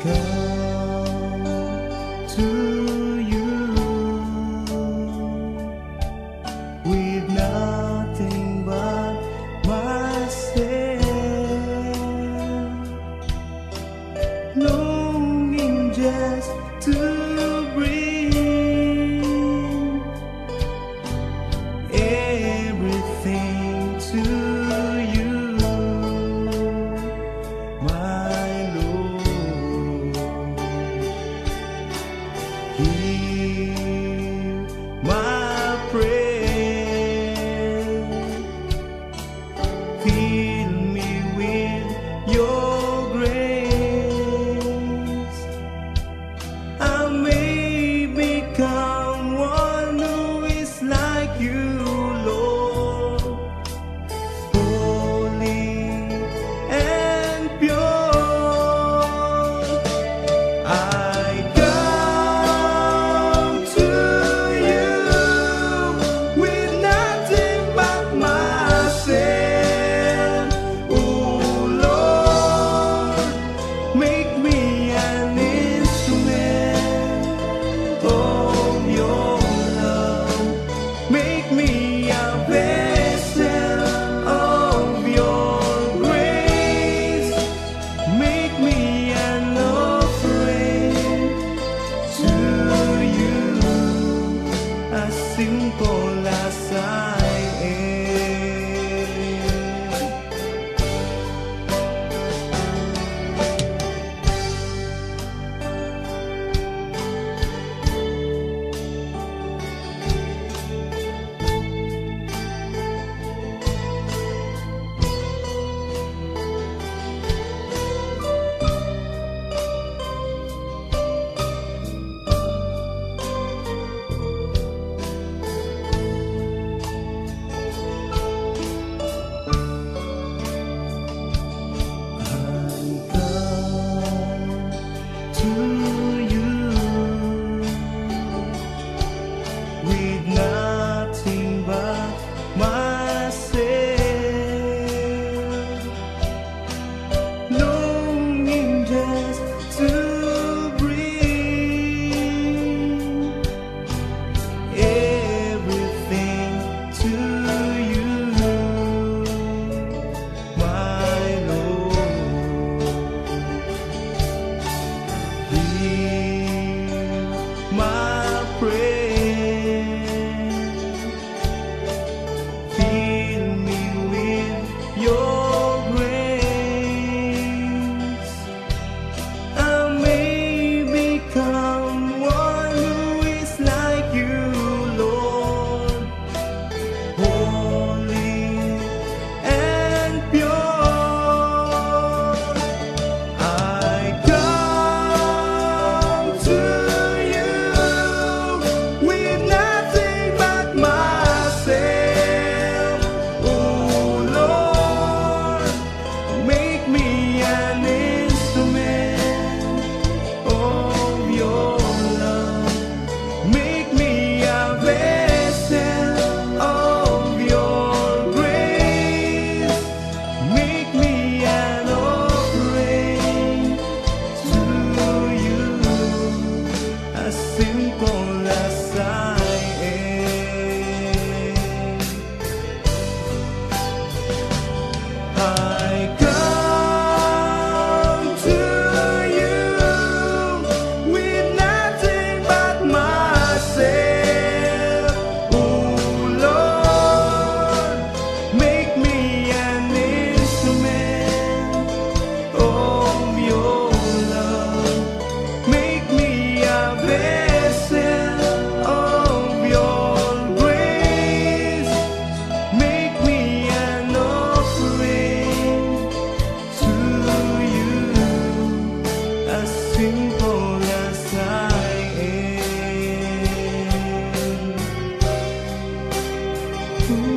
come to you with nothing but myself, longing just to bring everything to you, my Lord. Hear my prayer, fill me with your grace. I may become one who is like you, Lord, holy and pure. I come to you with nothing but myself. Oh Lord, make me an instrument of your love. Make me a vessel of your grace. Make me an offering to you, as simple as I am. To you with nothing but myself, longing just to bring everything to you, my Lord. Hear my prayer, fill me with your grace. I may become one who is like you, Lord, holy and pure. I come to you with nothing but myself. Oh Lord, make me an instrument of your love. Make me a vessel of your grace. Make me an offering to you, as simple as I am. I come to you with nothing but myself. Oh Lord, make me an instrument of your love. Make me a vessel of your grace. Make me an offering to you, as simple as I am.